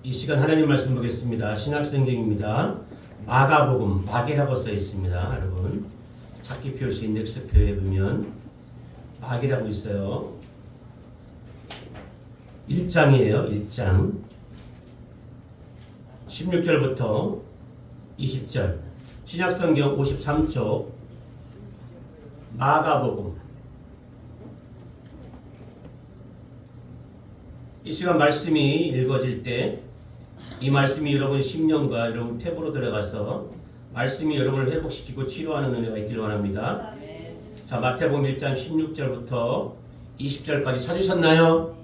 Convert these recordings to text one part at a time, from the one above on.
이 시간 하나님 말씀 보겠습니다. 신약성경입니다. 마가복음, 마계라고 써 있습니다. 여러분 찾기 표시 인덱스표에 보면 마계라고 있어요. 1장이에요. 1장 16절부터 20절 신약성경 53쪽 마가복음. 이 시간 말씀이 읽어질 때 이 말씀이 여러분 심령과 여러분 탭으로 들어가서 말씀이 여러분을 회복시키고 치료하는 은혜가 있기를 원합니다. 자, 마태복음 1장 16절부터 20절까지 찾으셨나요?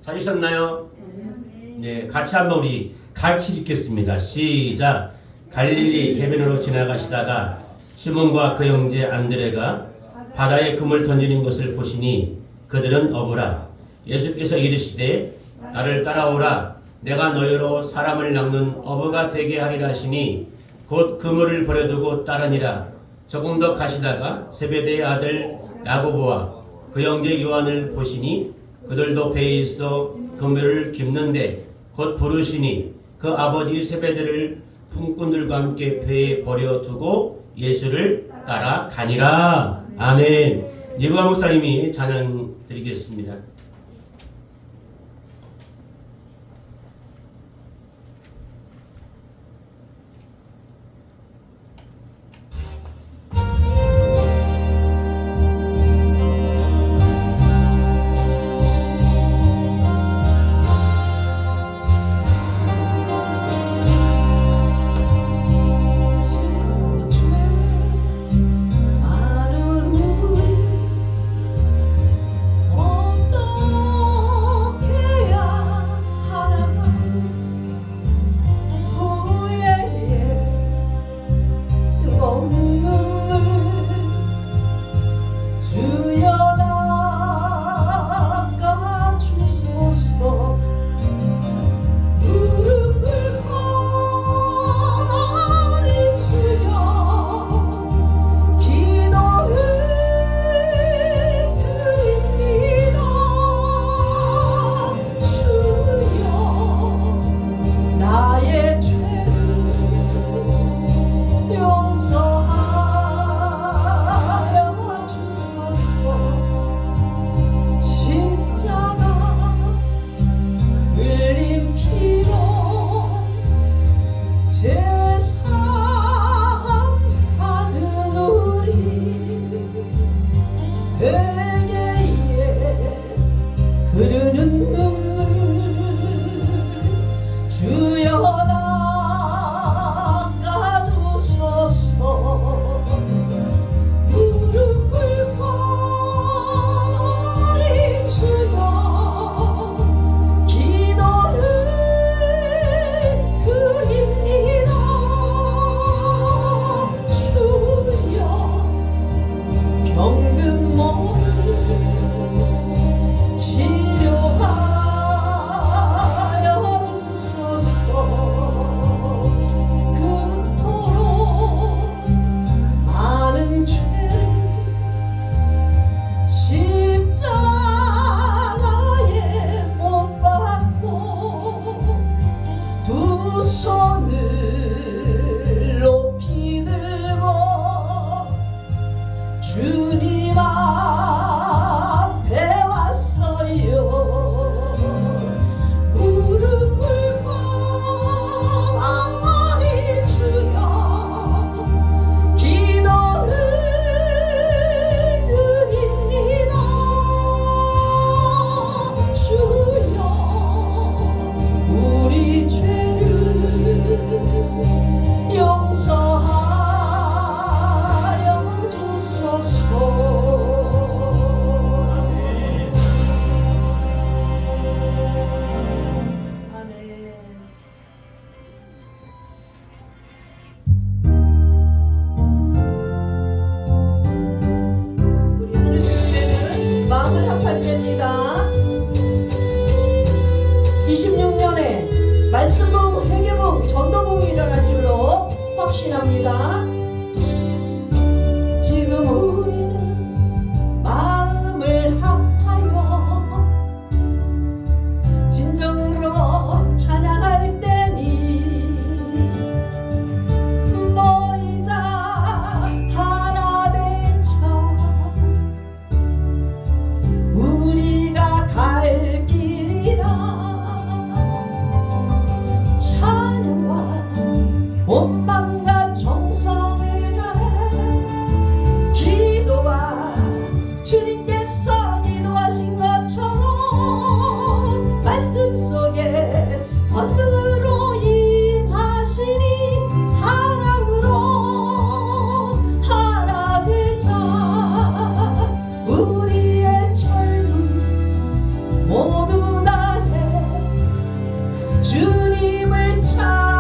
찾으셨나요? 네, 같이 한번 우리 같이 읽겠습니다. 시작. 갈릴리 해변으로 지나가시다가 시몬과 그 형제 안드레가 바다에 금을 던지는 것을 보시니 그들은 어부라. 예수께서 이르시되 나를 따라오라. 내가 너희로 사람을 낚는 어부가 되게 하리라 하시니 곧 그물을 버려두고 따르니라. 조금 더 가시다가 세베대의 아들 야고보와 그 형제 요한을 보시니 그들도 배에 있어 그물을 깁는데 곧 부르시니 그 아버지 세베대를 품꾼들과 함께 배에 버려두고 예수를 따라가니라. 아멘. 예부아 목사님이 찬양 드리겠습니다. 확신합니다. 지금 우리는 마음을 합하여 진정으로 속에 번들어 임하시니 사랑으로 하나 되자. 우리의 젊음 모두 다해 주님을 찬양하며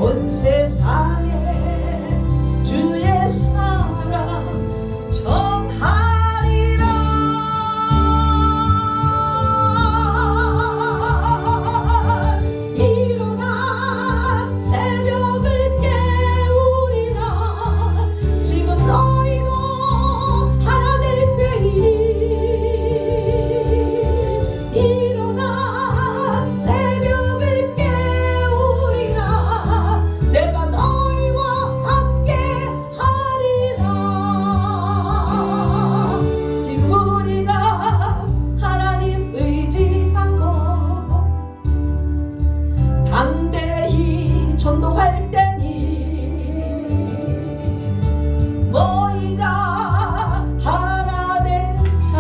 온 세상에 주의 사랑 전하리라. 일어나 새벽을 깨우리라. 지금 너희가 하나 될 때이니 일어나 새벽을 깨우리라. 내가 너희와 함께 하리라. 지금 우리가 하나님 의지하고 담대히 전도할 때니 모이자 하나 되자.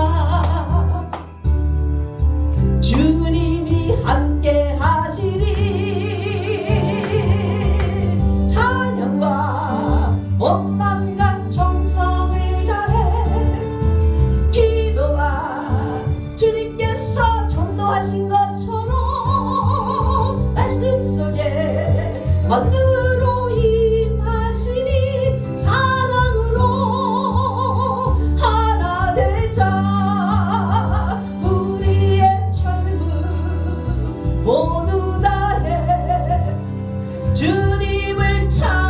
주님이 함께 하시리. 찬양과 온 맘과 정성을 다해 기도와 주님께서 전도하신 것처럼 말씀 속에 번들어 임하시니 사랑으로 하나 되자. 우리의 젊음 모두 다해 주님을 찬양하며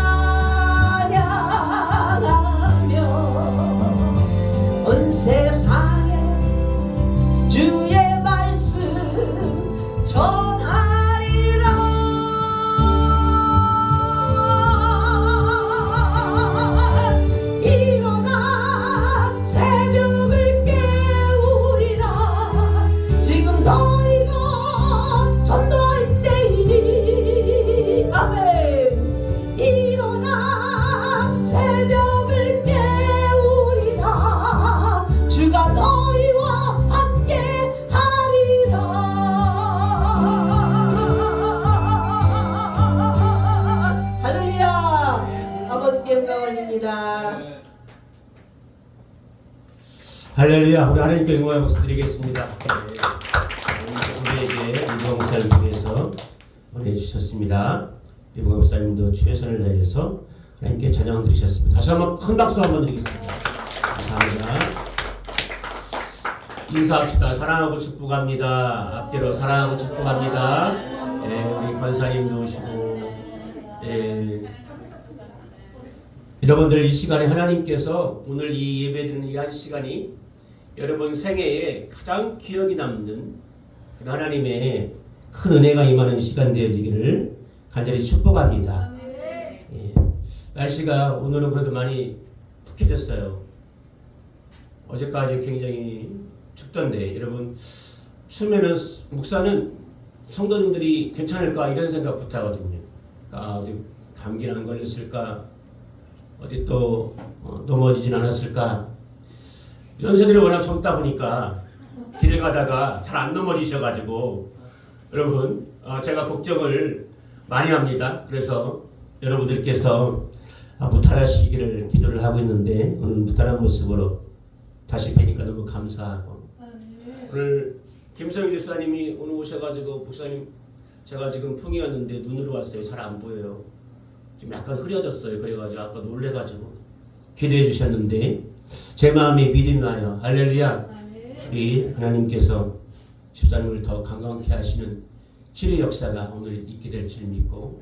온 세상에 주의 말씀 전하리라. 일어나 새벽을 깨우리라. 지금 너희가 전도할 때이니 아멘. 일어나 새벽을 깨우리라. 주가 너희와 함께 하리라. 할렐루야. 아버지께 영광 올립니다. 할렐루야. 우리 하나님께 영광의 박수 드리겠습니다. 우리에게 이봉 목사님 통해서 보내주셨습니다. 이봉 목사님도 최선을 다해서 하나님께 찬양 드리셨습니다. 다시 한번 큰 박수 한번 드리겠습니다. 감사합니다. 인사합시다. 사랑하고 축복합니다. 앞뒤로 사랑하고 축복합니다. 우리 권사님도 오시고, 여러분들 이 시간에 하나님께서 오늘 이 예배드리는 이 한 시간이 여러분 생애에 가장 기억이 남는 하나님의 큰 은혜가 임하는 시간 되어지기를 간절히 축복합니다. 날씨가 오늘은 그래도 많이 푹해졌어요. 어제까지 굉장히 춥던데 여러분 추우면은 목사는 성도님들이 괜찮을까 이런 생각부터 하거든요. 어디 감기는 안 걸렸을까, 어디 또 넘어지진 않았을까. 연세들이 워낙 젊다 보니까 길을 가다가 잘 안 넘어지셔가지고 여러분 제가 걱정을 많이 합니다. 그래서 여러분들께서 무탈하시기를 기도를 하고 있는데 오늘 무탈한 모습으로 다시 뵈니까 너무 감사하고, 오늘 김성희 교수님이 오늘 오셔가지고 목사님 제가 지금 풍이었는데 눈으로 왔어요. 잘 안 보여요. 좀 약간 흐려졌어요. 그래가지고 아까 놀래가지고 기도해 주셨는데 제 마음이 믿음이 나요. 할렐루야. 우리 하나님께서 집사님을 더 건강케 하시는 치료 역사가 오늘 있게 될 줄 믿고,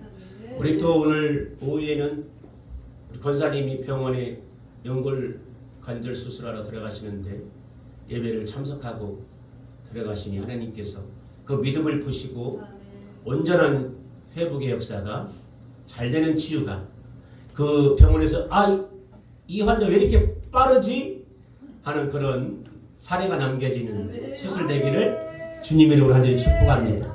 우리 또 오늘 오후에는 우리 권사님이 병원에 연골 관절 수술하러 들어가시는데 예배를 참석하고 들어가시니 하나님께서 그 믿음을 보시고 온전한 회복의 역사가 잘 되는 치유가 그 병원에서 이 환자 왜 이렇게 빠르지? 하는 그런 사례가 남겨지는 수술되기를 주님의 이름으로 간절히 축복합니다.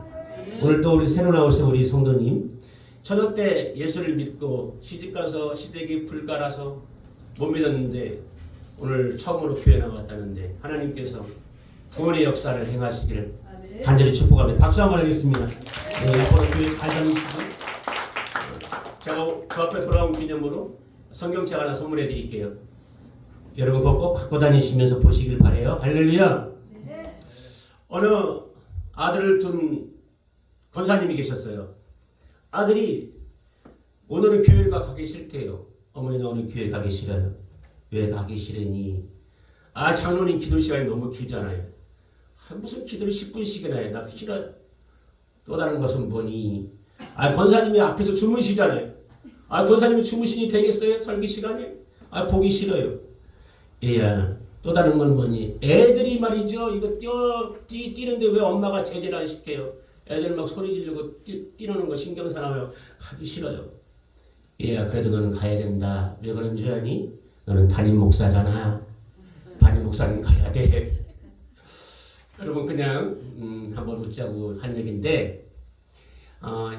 오늘 또 우리 새로 나오신 우리 성도님 저녁 때 예수를 믿고 시집가서 시댁이 불가라서 못 믿었는데 오늘 처음으로 교회 나왔다는데 하나님께서 구원의 역사를 행하시기를 간절히 축복합니다. 박수 한번 하겠습니다. 네, 앞으로 교회 잘 다니시고 제가 그 앞에 돌아온 기념으로 성경책 하나 선물해 드릴게요. 여러분 그거 꼭 갖고 다니시면서 보시길 바래요. 할렐루야. 어느 아들을 둔 권사님이 계셨어요. 아들이 오늘은 교회를 가기 싫대요. 어머니 나 오늘 교회 가기 싫어요. 왜 가기 싫으니? 아 장로님 기도 시간이 너무 길잖아요. 무슨 기도를 10분씩이나 해. 나 싫어요. 또 다른 것은 뭐니? 아 권사님이 앞에서 주무시잖아요. 아 권사님이 주무시니 되겠어요? 설교 시간에? 아 보기 싫어요. 얘야 또 다른 건 뭐니? 애들이 말이죠. 이거 뛰는데 왜 엄마가 제재를 안 시켜요? 애들 막 소리 지르고 뛰노는 거 신경사나요. 가기 싫어요. 얘야 그래도 너는 가야 된다. 왜 그런 줄 아니? 너는 담임 목사잖아. 담임 목사는 가야 돼. 여러분 그냥 한번 웃자고 한 얘기인데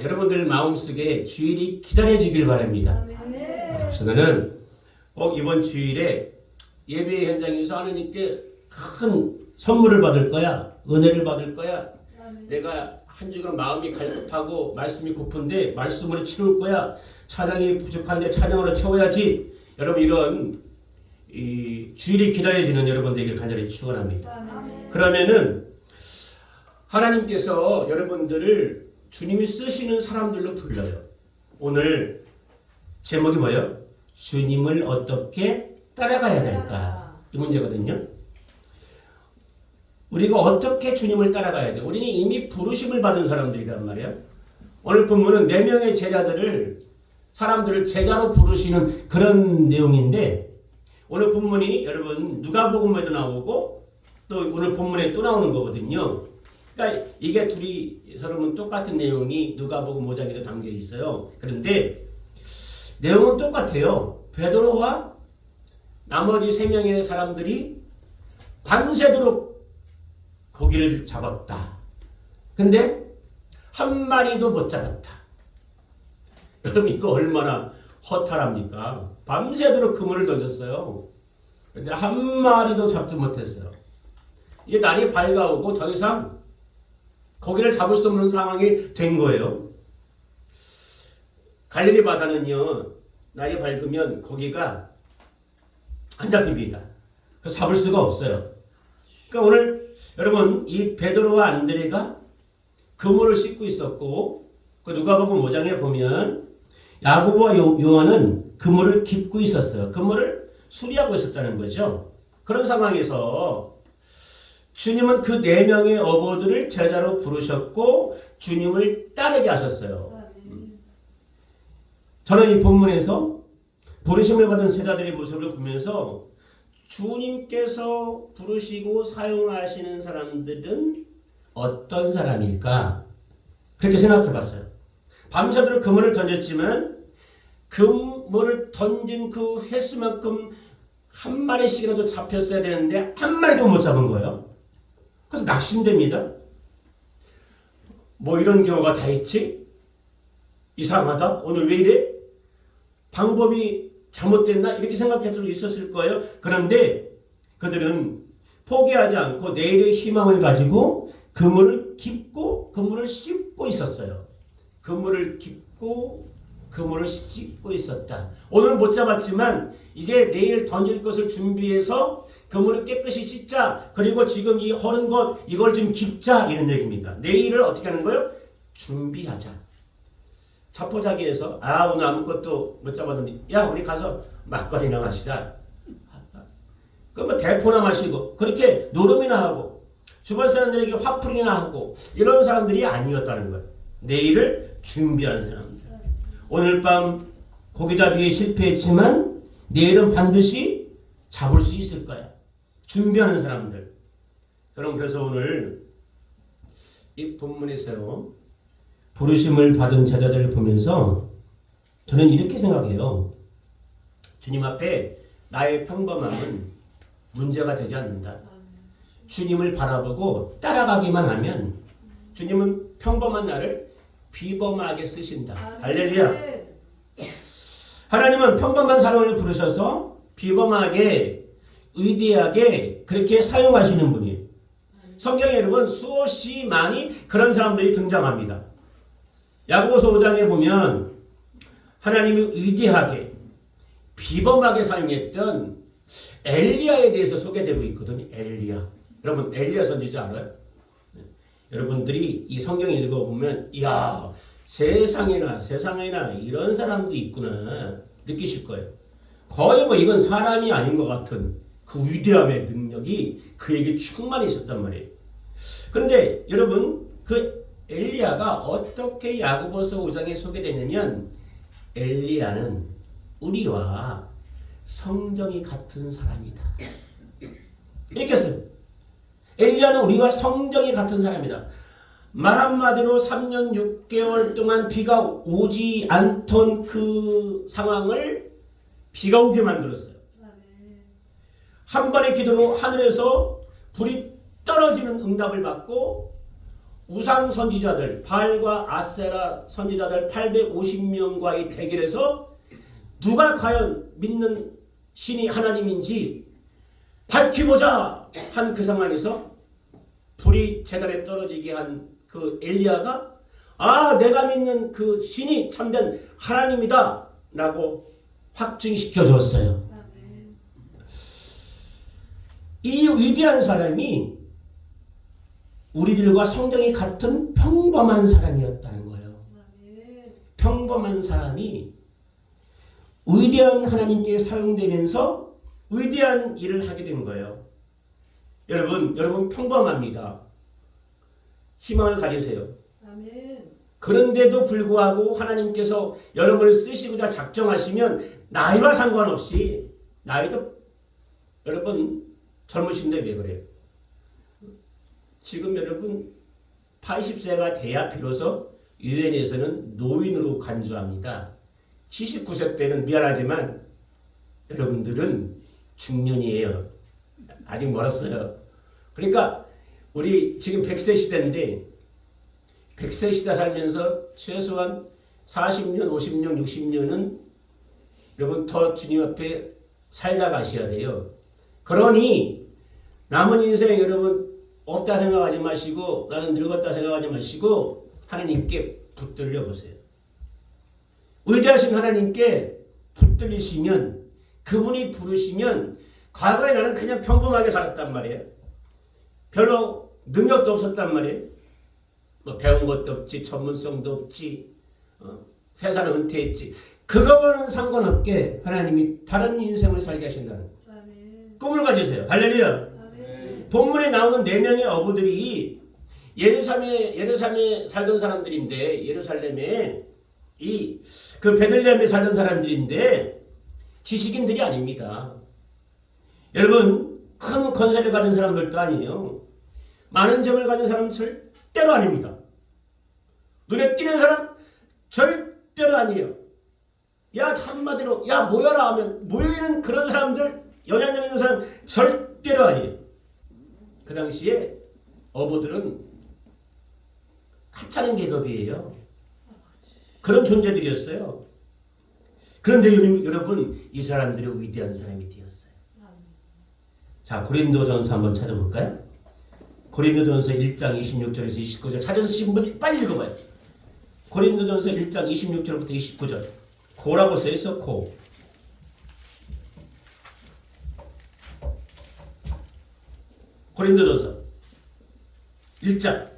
여러분들 마음속에 주일이 기다려지길 바랍니다. 그래서 나는 꼭 이번 주일에 예배 현장에서 하나님께 큰 선물을 받을 거야. 은혜를 받을 거야. 내가 한 주간 마음이 갈급하고 말씀이 고픈데 말씀으로 채울 거야. 찬양이 부족한데 찬양으로 채워야지. 여러분 이런 이 주일이 기다려지는 여러분들에게 간절히 축원합니다. 그러면은 하나님께서 여러분들을 주님이 쓰시는 사람들로 불러요. 오늘 제목이 뭐예요? 주님을 어떻게 따라가야 될까? 이 문제거든요. 우리가 어떻게 주님을 따라가야 돼? 우리는 이미 부르심을 받은 사람들이란 말이에요. 오늘 본문은 4명의 사람들을 제자로 부르시는 그런 내용인데 오늘 본문이 여러분 누가복음에도 나오고 또 오늘 본문에 또 나오는 거거든요. 그러니까 이게 둘이 여러분 똑같은 내용이 누가복음 5장에도 담겨 있어요. 그런데 내용은 똑같아요. 베드로와 나머지 3명의 사람들이 밤새도록 고기를 잡았다. 근데 한 마리도 못 잡았다. 여러분 이거 얼마나 허탈합니까? 밤새도록 그물을 던졌어요. 근데 한 마리도 잡지 못했어요. 이제 날이 밝아오고 더 이상 고기를 잡을 수 없는 상황이 된 거예요. 갈릴리 바다는요. 날이 밝으면 고기가 안 잡힙니다. 그래서 잡을 수가 없어요. 그러니까 오늘 여러분 이 베드로와 안드레가 그물을 씻고 있었고 그 누가복음 5장에 보면 야고보와 요한은 그물을 깁고 있었어요. 그물을 수리하고 있었다는 거죠. 그런 상황에서 주님은 그 4명의 어부들을 제자로 부르셨고 주님을 따르게 하셨어요. 저는 이 본문에서 부르심을 받은 제자들의 모습을 보면서 주님께서 부르시고 사용하시는 사람들은 어떤 사람일까? 그렇게 생각해 봤어요. 밤새도록 그물을 던졌지만 그물을 던진 그 횟수만큼 한 마리씩이라도 잡혔어야 되는데 한 마리도 못 잡은 거예요. 그래서 낙심됩니다. 뭐 이런 경우가 다 있지? 이상하다? 오늘 왜 이래? 방법이 잘못됐나? 이렇게 생각할 수도 있었을 거예요. 그런데 그들은 포기하지 않고 내일의 희망을 가지고 그물을 깁고 그물을 씹고 있었어요. 그물을 깁고 그물을 씹고 있었다. 오늘은 못 잡았지만 이제 내일 던질 것을 준비해서 그물을 깨끗이 씻자. 그리고 지금 이 허는 것 이걸 좀 깁자 이런 얘기입니다. 내일을 어떻게 하는 거예요? 준비하자. 자포자기해서 오늘 아무것도 못 잡았는데 야 우리 가서 막걸리나 마시자. 그러면 대포나 마시고 그렇게 노름이나 하고 주변 사람들에게 화풀이나 하고 이런 사람들이 아니었다는 거예요. 내일을 준비하는 사람들. 오늘 밤 고기잡이에 실패했지만 내일은 반드시 잡을 수 있을 거야. 준비하는 사람들. 저는 그래서 오늘 이 본문에서 부르심을 받은 제자들을 보면서 저는 이렇게 생각해요. 주님 앞에 나의 평범함은 문제가 되지 않는다. 주님을 바라보고 따라가기만 하면 주님은 평범한 나를 비범하게 쓰신다. 할렐루야. 하나님은 평범한 사람을 부르셔서 비범하게 의대하게 그렇게 사용하시는 분이에요. 성경에 여러분 수없이 많이 그런 사람들이 등장합니다. 야고보서 5장에 보면 하나님이 위대하게 비범하게 사용했던 엘리야에 대해서 소개되고 있거든요. 엘리야. 여러분 엘리야 선지자 알아요? 여러분들이 이 성경 읽어보면 이야 세상에나 이런 사람도 있구나 느끼실 거예요. 거의 뭐 이건 사람이 아닌 것 같은 그 위대함의 능력이 그에게 충만히 있었단 말이에요. 그런데 여러분 그 엘리야가 어떻게 야고보서 5장에 소개되냐면 엘리야는 우리와 성정이 같은 사람이다. 이렇게 했어요. 엘리야는 우리와 성정이 같은 사람이다. 말 한마디로 3년 6개월 동안 비가 오지 않던 그 상황을 비가 오게 만들었어요. 한 번의 기도로 하늘에서 불이 떨어지는 응답을 받고 우상 선지자들 바알과 아세라 선지자들 850명과의 대결에서 누가 과연 믿는 신이 하나님인지 밝히보자 한 그 상황에서 불이 제단에 떨어지게 한 그 엘리야가 내가 믿는 그 신이 참된 하나님이다 라고 확증시켜 줬어요. 이 위대한 사람이 우리들과 성정이 같은 평범한 사람이었다는 거예요. 평범한 사람이 위대한 하나님께 사용되면서 위대한 일을 하게 된 거예요. 여러분 평범합니다. 희망을 가지세요. 그런데도 불구하고 하나님께서 여러분을 쓰시고자 작정하시면 나이와 상관없이 나이도 여러분 젊으신데 왜 그래요? 지금 여러분 80세가 돼야 비로소 유엔에서는 노인으로 간주합니다. 79세 때는 미안하지만 여러분들은 중년이에요. 아직 멀었어요. 그러니까 우리 지금 100세 시대인데 100세 시대 살면서 최소한 40년, 50년, 60년은 여러분 더 주님 앞에 살다 가셔야 돼요. 그러니 남은 인생 여러분 없다 생각하지 마시고 나는 늙었다 생각하지 마시고 하나님께 붙들려 보세요. 위대하신 하나님께 붙들리시면 그분이 부르시면 과거에 나는 그냥 평범하게 살았단 말이에요. 별로 능력도 없었단 말이에요. 뭐 배운 것도 없지 전문성도 없지 회사는 은퇴했지. 그거와는 상관없게 하나님이 다른 인생을 살게 하신다는 꿈을 가지세요. 할렐루야. 본문에 나오는 4명의 어부들이 예루살렘에 살던 사람들인데 예루살렘에 그 베들레헴에 살던 사람들인데 지식인들이 아닙니다. 여러분 큰 권세를 가진 사람들도 아니에요. 많은 점을 가진 사람은 절대로 아닙니다. 눈에 띄는 사람 절대로 아니에요. 야 한마디로 야 모여라 하면 모여있는 그런 사람들 영향력 있는 사람 절대로 아니에요. 그 당시에 어부들은 하찮은 계급이에요. 그런 존재들이었어요. 그런데 여러분 이 사람들이 위대한 사람이 되었어요. 자 고린도전서 한번 찾아볼까요? 고린도전서 1장 26절에서 29절 찾으신 분 빨리 읽어봐요. 고린도전서 1장 26절부터 29절 고라고 써있어. 고. 고린도전서 1장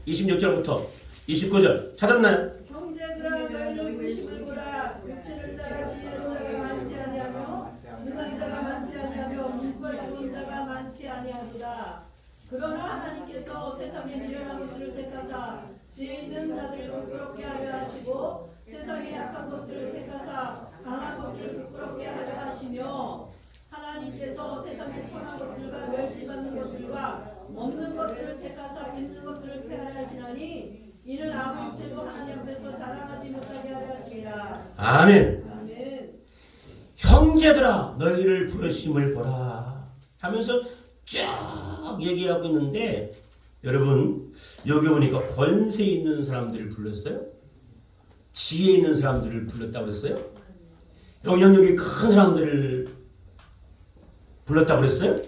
26절부터 29절 찾았나요? 형제들아 너희는 불심을 보라. 육체를 따라 지혜로운 자가 많지 아니하며 능한 자가 많지 아니하며 문벌 자가 많지 아니하도다. 그러나 하나님께서 세상에 미련한 것들을 택하사 지혜 있는 자들을 부끄럽게 하려 하시고 세상에 약한 것들을 택하사 강한 것들을 부끄럽게 하려 하시며 하나님께서 세상의 천한 것들과 멸시받는 것들과 없는 것들을 택하사 있는 것들을 폐하려 하시나니 이는 아무 육체도 하나님 앞에서 자랑하지 못하게 하려 하시리라. 아멘. 아멘. 형제들아 너희를 부르심을 보라 하면서 쫙 얘기하고 있는데 여러분 여기 보니까 권세 있는 사람들을 불렀어요? 지혜 있는 사람들을 불렀다고 그랬어요? 영향력이 큰 사람들을 불렀다고 그랬어요?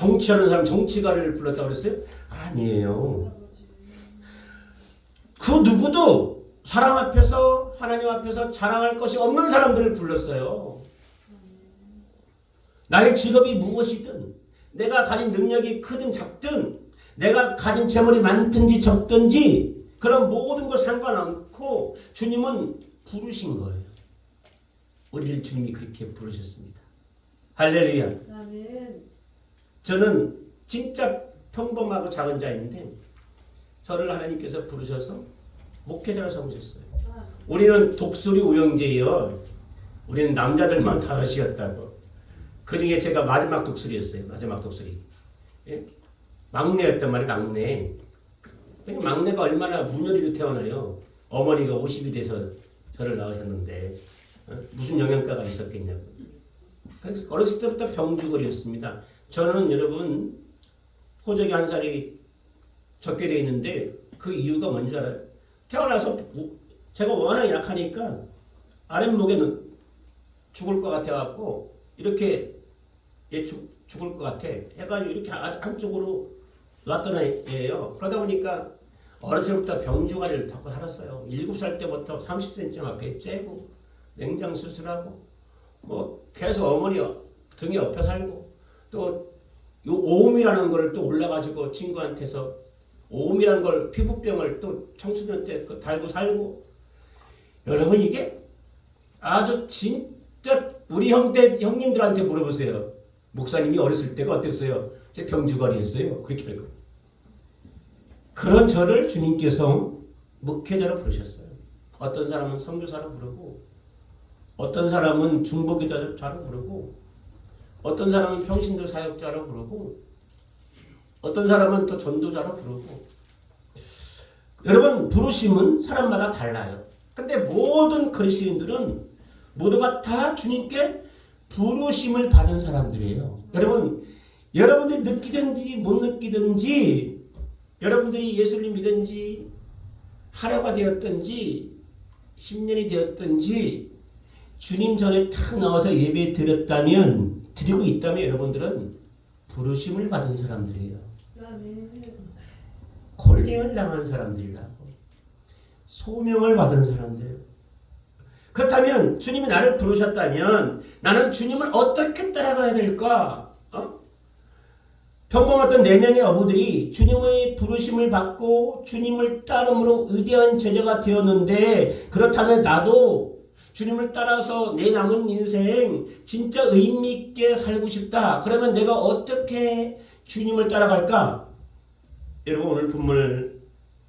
정치하는 사람 정치가를 불렀다고 그랬어요? 아니에요. 그 누구도 사람 앞에서 하나님 앞에서 자랑할 것이 없는 사람들을 불렀어요. 나의 직업이 무엇이든 내가 가진 능력이 크든 작든 내가 가진 재물이 많든지 적든지 그런 모든 걸 상관않고 주님은 부르신 거예요. 우리를 주님이 그렇게 부르셨습니다. 할렐루야. 아멘. 저는 진짜 평범하고 작은 자인데 저를 하나님께서 부르셔서 목회자로 삼으셨어요. 우리는 독수리 우영제예요. 우리는 남자들만 다섯이었다고. 그 중에 제가 마지막 독수리였어요. 마지막 독수리. 예? 막내였단 말이에요. 막내. 막내가 얼마나 문열이로 태어나요. 어머니가 50이 돼서 저를 낳으셨는데 무슨 영양가가 있었겠냐고. 그래서 어렸을 때부터 병주거리였습니다. 저는 여러분 호적이 한 살이 적게 돼 있는데 그 이유가 뭔지 알아요? 태어나서 제가 워낙 약하니까 아랫목에는 죽을 것 같아갖고 이렇게 얘 죽을 것 같아 해가지고 이렇게 한쪽으로 놨던 애예요. 그러다 보니까 어렸을 때부터 병주가리를 닦고 살았어요. 7살 때부터 30cm밖에 째고 냉장 수술하고 뭐 계속 어머니 등에 엎여 살고 또 요 오음이라는 걸 또 올라가지고 친구한테서 오음이라는 걸 피부병을 또 청소년 때 달고 살고 여러분 이게 아주 진짜 우리 형님들한테 물어보세요. 목사님이 어렸을 때가 어땠어요? 제 병주거리였어요. 그렇게 할 거예요. 그런 저를 주님께서 목회자로 부르셨어요. 어떤 사람은 선교사로 부르고 어떤 사람은 중보기도자로 부르고 어떤 사람은 평신도 사역자로 부르고 어떤 사람은 또 전도자로 부르고 여러분 부르심은 사람마다 달라요. 근데 모든 그리스도인들은 모두가 다 주님께 부르심을 받은 사람들이에요. 여러분 여러분들이 느끼든지 못 느끼든지 여러분들이 예수를 믿은지 하루가 되었든지 10년이 되었든지 주님 전에 탁 나와서 예배 드리고 있다면 여러분들은 부르심을 받은 사람들이에요. 콜링을 당한 사람들이라고. 소명을 받은 사람들. 그렇다면 주님이 나를 부르셨다면 나는 주님을 어떻게 따라가야 될까? 평범했던 4명의 어부들이 주님의 부르심을 받고 주님을 따름으로 위대한 제자가 되었는데 그렇다면 나도 주님을 따라서 내 남은 인생 진짜 의미있게 살고 싶다. 그러면 내가 어떻게 주님을 따라갈까? 여러분 오늘 본문을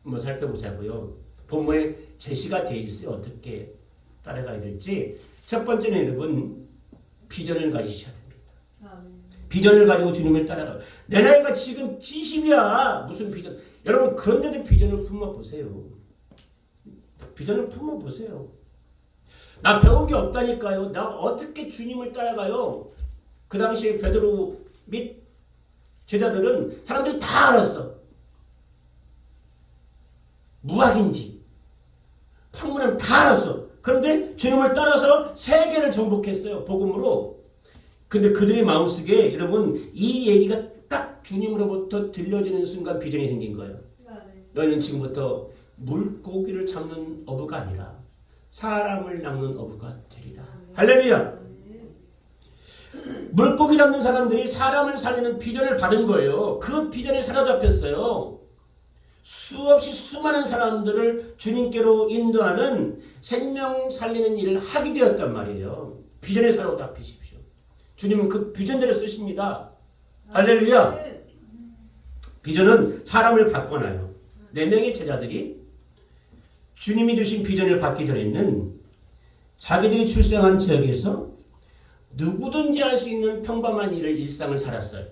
한번 살펴보자고요. 본문에 제시가 되어 있어요. 어떻게 따라가야 될지. 첫 번째는 여러분 비전을 가지셔야 됩니다. 비전을 가지고 주님을 따라가. 내 나이가 지금 70이야. 무슨 비전? 여러분 그런데도 비전을 품어보세요. 비전을 품어보세요. 나 배운 게 없다니까요. 나 어떻게 주님을 따라가요? 그 당시에 베드로 및 제자들은 사람들이 다 알았어. 무학인지 학문은 다 알았어. 그런데 주님을 따라서 세계를 정복했어요. 복음으로. 근데 그들의 마음속에 여러분 이 얘기가 딱 주님으로부터 들려지는 순간 비전이 생긴 거예요. 너희는 지금부터 물고기를 잡는 어부가 아니라 사람을 낚는 어부가 되리라. 할렐루야. 물고기 잡는 사람들이 사람을 살리는 비전을 받은 거예요. 그 비전에 사로잡혔어요. 수없이 수많은 사람들을 주님께로 인도하는 생명 살리는 일을 하게 되었단 말이에요. 비전에 사로잡히십시오. 주님은 그 비전대로 쓰십니다. 할렐루야. 비전은 사람을 바꿔놔요. 4명의 제자들이 주님이 주신 비전을 받기 전에는 자기들이 출생한 지역에서 누구든지 할 수 있는 평범한 일상을 살았어요.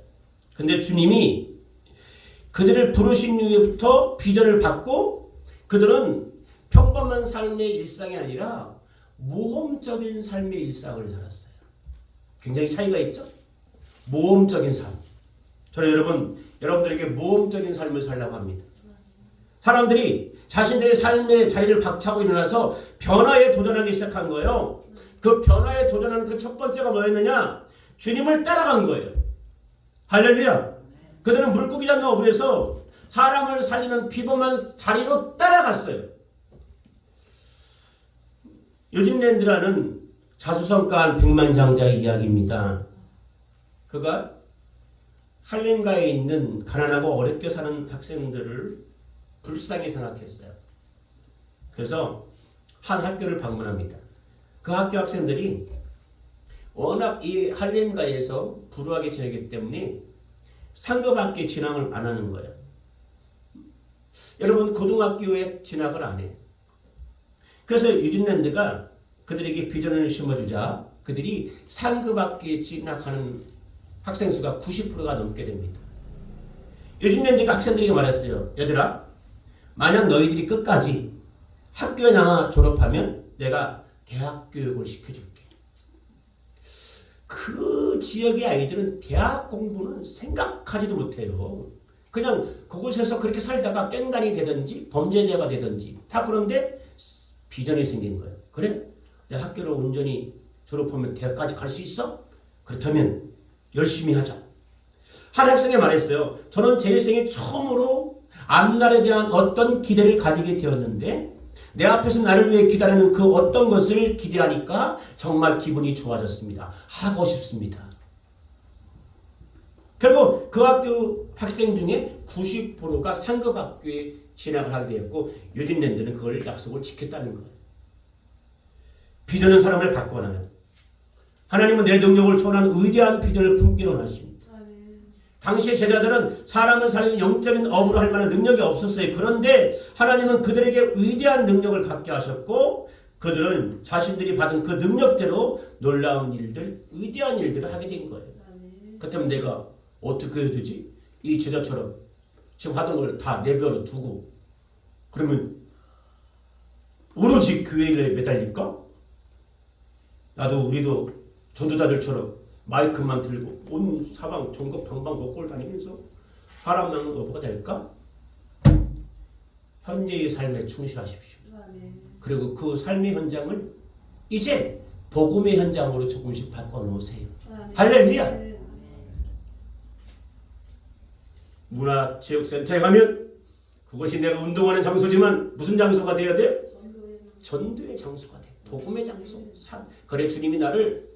근데 주님이 그들을 부르신 이후부터 비전을 받고 그들은 평범한 삶의 일상이 아니라 모험적인 삶의 일상을 살았어요. 굉장히 차이가 있죠? 모험적인 삶. 저는 여러분들에게 모험적인 삶을 살라고 합니다. 사람들이 자신들의 삶의 자리를 박차고 일어나서 변화에 도전하기 시작한 거예요. 그 변화에 도전하는 그 첫 번째가 뭐였느냐? 주님을 따라간 거예요. 할렐루야. 그들은 물고기 잡는 어부에서 사람을 살리는 비범한 자리로 따라갔어요. 요즘 랜드라는 자수성가한 백만장자의 이야기입니다. 그가 할렘가에 있는 가난하고 어렵게 사는 학생들을 불쌍히 생각했어요. 그래서 한 학교를 방문합니다. 그 학교 학생들이 워낙 이 할렘가에서 불우하게 지내기 때문에 상급학교에 진학을 안 하는 거예요. 여러분, 고등학교에 진학을 안 해요. 그래서 뉴질랜드가 그들에게 비전을 심어주자 그들이 상급학교에 진학하는 학생 수가 90%가 넘게 됩니다. 뉴질랜드가 학생들에게 말했어요. 얘들아, 만약 너희들이 끝까지 학교에 남아 졸업하면 내가 대학 교육을 시켜줄게. 그 지역의 아이들은 대학 공부는 생각하지도 못해요. 그냥 그곳에서 그렇게 살다가 깽단이 되든지 범죄자가 되든지 다 그런데 비전이 생긴 거예요. 그래? 내 학교를 온전히 졸업하면 대학까지 갈 수 있어? 그렇다면 열심히 하자. 한 학생이 말했어요. 저는 제 일생에 처음으로 앞날에 대한 어떤 기대를 가지게 되었는데 내 앞에서 나를 위해 기다리는 그 어떤 것을 기대하니까 정말 기분이 좋아졌습니다. 하고 싶습니다. 결국 그 학교 학생 중에 90%가 상급 학교에 진학을 하게 되었고 뉴질랜드는 그걸 약속을 지켰다는 거예요. 비전은 사람을 바꿔놔요. 하나님은 내 능력을 초월한 위대한 비전을 품기로 하십니다. 당시의 제자들은 사람을 살리는 영적인 업으로 할 만한 능력이 없었어요. 그런데 하나님은 그들에게 위대한 능력을 갖게 하셨고 그들은 자신들이 받은 그 능력대로 놀라운 일들, 위대한 일들을 하게 된 거예요. 그렇다면 내가 어떻게 해야 되지? 이 제자처럼 지금 하던 걸 다 내버려 두고 그러면 오로지 교회에 매달릴까? 우리도 전도자들처럼 마이크만 들고 온 사방 전국 방방곡곡을 다니면서 사람 낳는 어부가 될까? 현재의 삶에 충실하십시오. 그리고 그 삶의 현장을 이제 복음의 현장으로 조금씩 바꿔놓으세요. 할렐루야. 문화체육센터에 가면 그것이 내가 운동하는 장소지만 무슨 장소가 되어야 돼? 전도의 장소가 돼. 복음의 장소. 그래 주님이 나를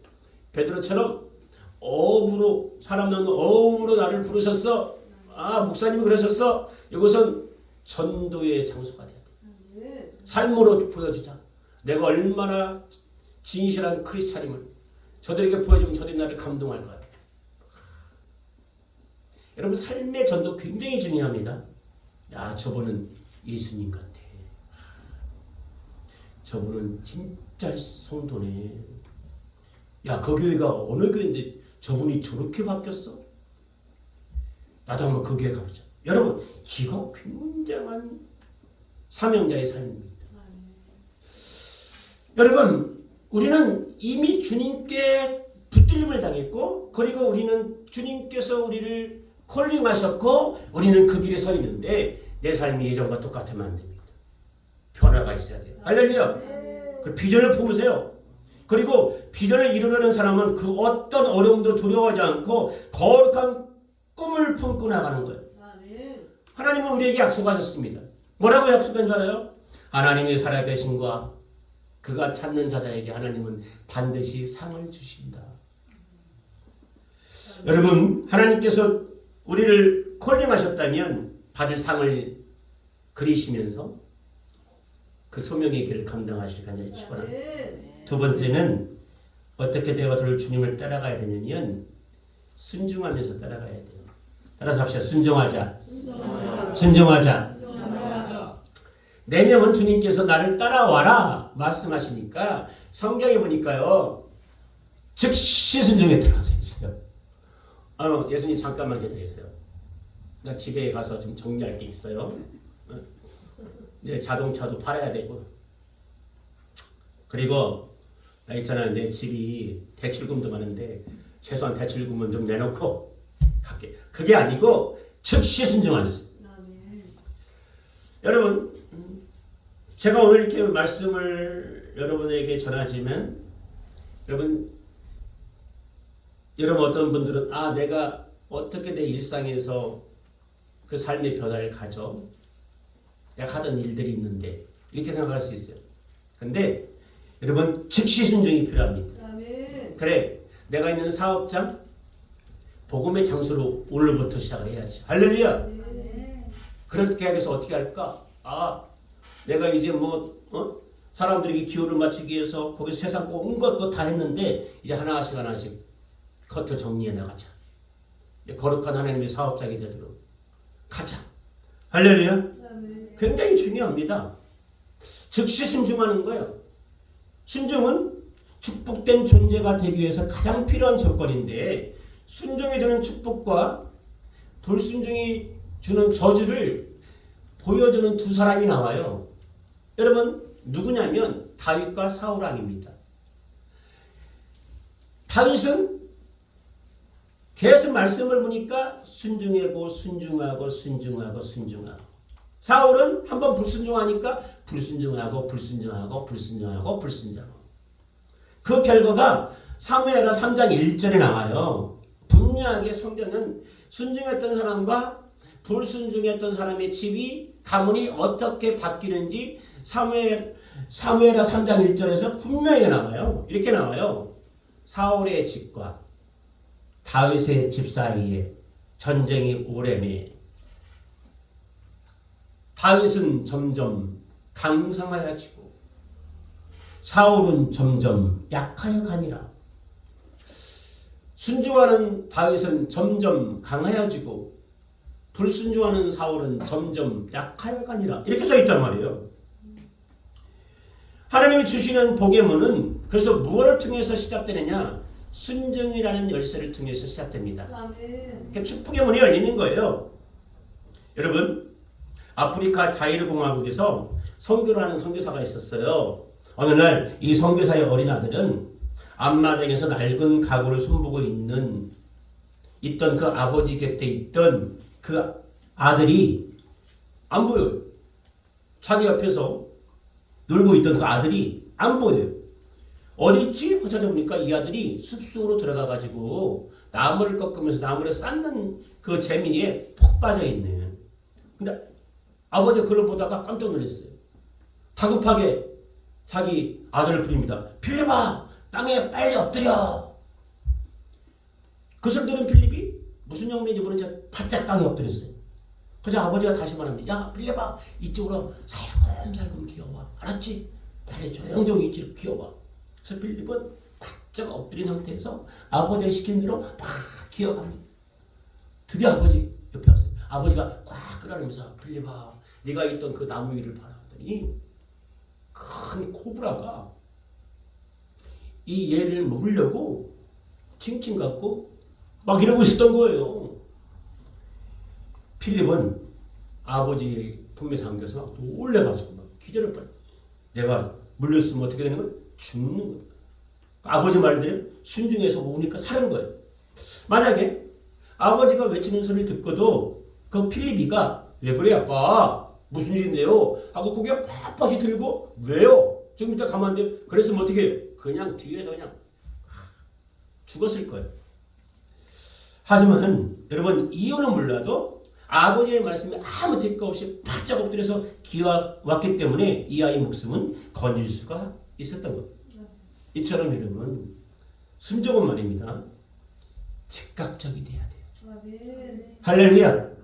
베드로처럼 어부로 사람 낳는 어부로 나를 부르셨어. 목사님이 그러셨어. 이것은 전도의 장소가 돼야 돼. 삶으로 보여주자. 내가 얼마나 진실한 크리스찬임을 저들에게 보여주면 저들이 나를 감동할 거야. 여러분 삶의 전도 굉장히 중요합니다. 저분은 예수님 같아. 저분은 진짜 성도네. 그 교회가 어느 교회인데 저분이 저렇게 바뀌었어? 나도 한번 그 교회 가보자. 여러분 이거 굉장한 사명자의 삶입니다. 여러분 우리는 이미 주님께 붙들림을 당했고 그리고 우리는 주님께서 우리를 콜링하셨고 우리는 그 길에 서 있는데 내 삶이 예전과 똑같으면 안 됩니다. 변화가 있어야 돼요. 할렐루야. 그 비전을 품으세요. 그리고 비전을 이루려는 사람은 그 어떤 어려움도 두려워하지 않고 거룩한 꿈을 품고 나가는 거예요. 하나님은 우리에게 약속하셨습니다. 뭐라고 약속한 줄 알아요? 하나님의 살아계심과 그가 찾는 자들에게 하나님은 반드시 상을 주신다. 여러분 하나님께서 우리를 콜링하셨다면 받을 상을 그리시면서 그 소명의 길을 감당하실 간절히 축원합니다. 두 번째는 어떻게 내가 저를 주님을 따라가야 되냐면 순종하면서 따라가야 돼요. 따라서 합시다. 순종하자. 순종하자. 내명은 주님께서 나를 따라와라 말씀하시니까 성경에 보니까요. 즉시 순종에 들어가서 있어요. 예수님 잠깐만 기다리세요. 나 집에 가서 좀 정리할 게 있어요. 내 자동차도 팔아야 되고 그리고 나 있잖아 내 집이 대출금도 많은데 최소한 대출금은 좀 내놓고 갈게. 그게 아니고 즉시 순종하세요. 여러분 제가 오늘 이렇게 말씀을 여러분에게 전하지만 여러분 어떤 분들은 내가 어떻게 내 일상에서 그 삶의 변화를 가져? 내가 하던 일들이 있는데 이렇게 생각할 수 있어요. 근데 여러분 즉시 순종이 필요합니다. 아멘. 그래, 내가 있는 사업장 복음의 장소로 오늘부터 시작을 해야지. 할렐루야. 네. 그렇게 하기 위해서 어떻게 할까? 내가 이제 사람들에게 기호를 맞추기 위해서 거기 세상 온것 다 했는데 이제 하나씩 겉을 정리해 나가자. 거룩한 하나님의 사업장이 되도록 가자. 할렐루야. 아멘. 굉장히 중요합니다. 즉시 순종하는 거예요. 순종은 축복된 존재가 되기 위해서 가장 필요한 조건인데 순종이 주는 축복과 불순종이 주는 저주를 보여주는 두 사람이 나와요. 여러분 누구냐면 다윗과 사울 왕입니다. 다윗은 계속 말씀을 보니까 순종하고 순종하고. 사울은 한번 불순종하니까 불순종하고. 그 결과가 사무엘하 3장 1절에 나와요. 분명하게 성경은 순종했던 사람과 불순종했던 사람의 집이 가문이 어떻게 바뀌는지 사무엘하 3장 1절에서 분명히 나와요. 이렇게 나와요. 사울의 집과 다윗의 집 사이에 전쟁이 오래매 다윗은 점점 강성하여지고 사울은 점점 약하여 가니라. 순종하는 다윗은 점점 강하여지고 불순종하는 사울은 점점 약하여 가니라. 이렇게 써 있단 말이에요. 하나님이 주시는 복의 문은 그래서 무엇을 통해서 시작되느냐? 순종이라는 열쇠를 통해서 시작됩니다. 아멘. 그러니까 축복의 문이 열리는 거예요. 여러분 아프리카 자이르공화국에서 선교를 하는 선교사가 있었어요. 어느 날 이 선교사의 어린 아들은 앞마당에서 낡은 가구를 손보고 있던 그 아버지 곁에 있던 그 아들이 안 보여요. 자기 옆에서 놀고 있던 그 아들이 안 보여요. 어딨지? 찾아보니까 이 아들이 숲속으로 들어가가지고 나무를 꺾으면서 나무를 쌓는 그 재미에 푹 빠져있네. 근데 아버지가 그걸 보다가 깜짝 놀랐어요. 다급하게 자기 아들을 부릅니다. 필립아, 땅에 빨리 엎드려. 그 소리 들은 필립이 무슨 영문인지 모르는지 바짝 땅에 엎드렸어요. 그래서 아버지가 다시 말합니다. 야 필립아, 이쪽으로 살금살금 기어와. 알았지? 빨리 조용조용히 이쪽으로 기어와. 그래서 필립은 바짝 엎드린 상태에서 아버지가 시킨 대로 막 기어갑니다. 드디어 아버지 옆에 왔어요. 아버지가 꽉 끌어내면서 필립아, 네가 있던 그 나무 위를 바라보더니 큰 코브라가 이 얘를 먹으려고 칭칭 갖고 막 이러고 있었던 거예요. 필립은 아버지 품에서 안겨서 놀래가지고 막 기절을 빨리. 내가 물렸으면 어떻게 되는 거야? 죽는 거야. 아버지 말대로 순종해서 오니까 사는 거예요. 만약에 아버지가 외치는 소리를 듣고도 그 필립이가 왜 그래 아빠? 무슨 일인데요? 하고 고개 빳빳이 들고 왜요? 좀 이따 가면 안 돼요? 그랬으면 어떻게 해요? 그냥 뒤에서 그냥 죽었을 거예요. 하지만 여러분 이유는 몰라도 아버지의 말씀에 아무 대가 없이 바짝 엎드려서 기어왔기 때문에 이 아이 목숨은 건질 수가 있었던 거예요. 이처럼 여러분 순종은 말입니다. 즉각적이 돼야 돼요. 아멘. 할렐루야.